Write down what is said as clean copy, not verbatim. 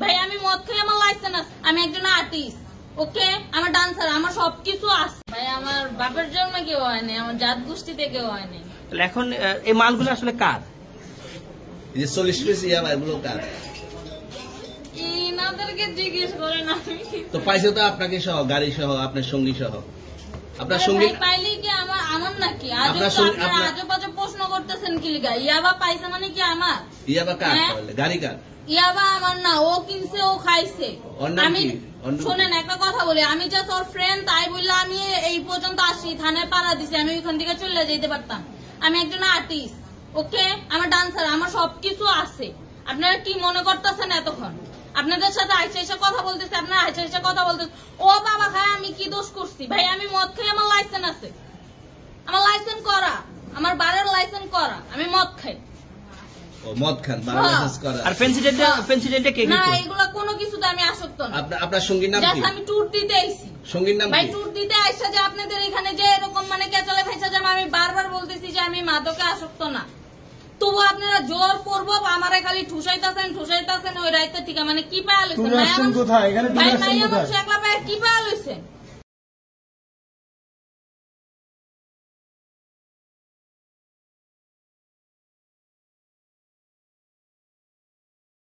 ভাই আমি মদ খাই, আমার লাইসেন্স আছে, আমি একজন আর্টিস্ট, ওকে, আমার ডান্সার, আমার সবকিছু আছে ভাই। আমার বাপের জন্ম কেউ হয়নি, আমার জাত গোষ্ঠীতে কেউ হয়নি। এখন এই মালগুলো আসলে কার? এই যে 40 পিস ইয়াবা এগুলো কার? ইনাদেরকে জিজ্ঞেস করেন। আমি তো পাইছে তো আপনাকে সহ, গাড়ি সহ, আপনার সঙ্গী সহ। আপনার সঙ্গী পাইলে কি আমার নাকি? আপনার আজে বাজে প্রশ্ন করতেছেন কি লিগা? ইয়াবা পাইছে মানে কি আমার? ইয়াবা কার? গাড়ি কার? ইয়াবা আমার না, ও কিনছে, ও খাইছে। আমি শোনেন একটা কথা বলি, আমি জাস্ট ওর ফ্রেন্ড, তাই বললে আমি এই পর্যন্ত আসি, থানায় পাড়া দিছি, আমি ওইখান থেকে চলে যেতে পারতাম। আমি একজন আর্টিস্ট, ওকে, আমার ডান্সার, আমার সবকিছু আছে। আপনারা কি মনে করতেছেন এতক্ষণ? আপনাদের সাথে আইসা এসে কথা বলতেছে, আপনারা আইসা এসে কথা বলতেছে। ও বাবা খায়, আমি কি দোষ করছি? ভাই আমি মদ খাই, আমার লাইসেন্স আছে, আমার লাইসেন্স করা, আমার বারের লাইসেন্স করা, আমি মদ খাই। ও মদ খান, বারের লাইসেন্স করা। আর প্রেসিডেন্টে কে? না, এগুলা কোনো কিছুতে আমি আসক্ত না। আপনার সঙ্গীর নাম কি? আমি ট্যুর দিতে আইছি। সঙ্গীর নাম কি? ভাই ট্যুর দিতে আইসা যে আপনাদের এখানে যে এরকম মানে কেচালে ফেসা যে আমি বারবার বলতেছি যে আমি মাদকে আসক্ত না, তবু আপনারা জোর করবো আমারে খালি ঠুসাইতাছেন ওই রাইতে থেকে। মানে কি পায়া লইছেন? কোথায় এখানে ভাই মাইয়া মানুষ একলা পায় কি পায়া লইছেন?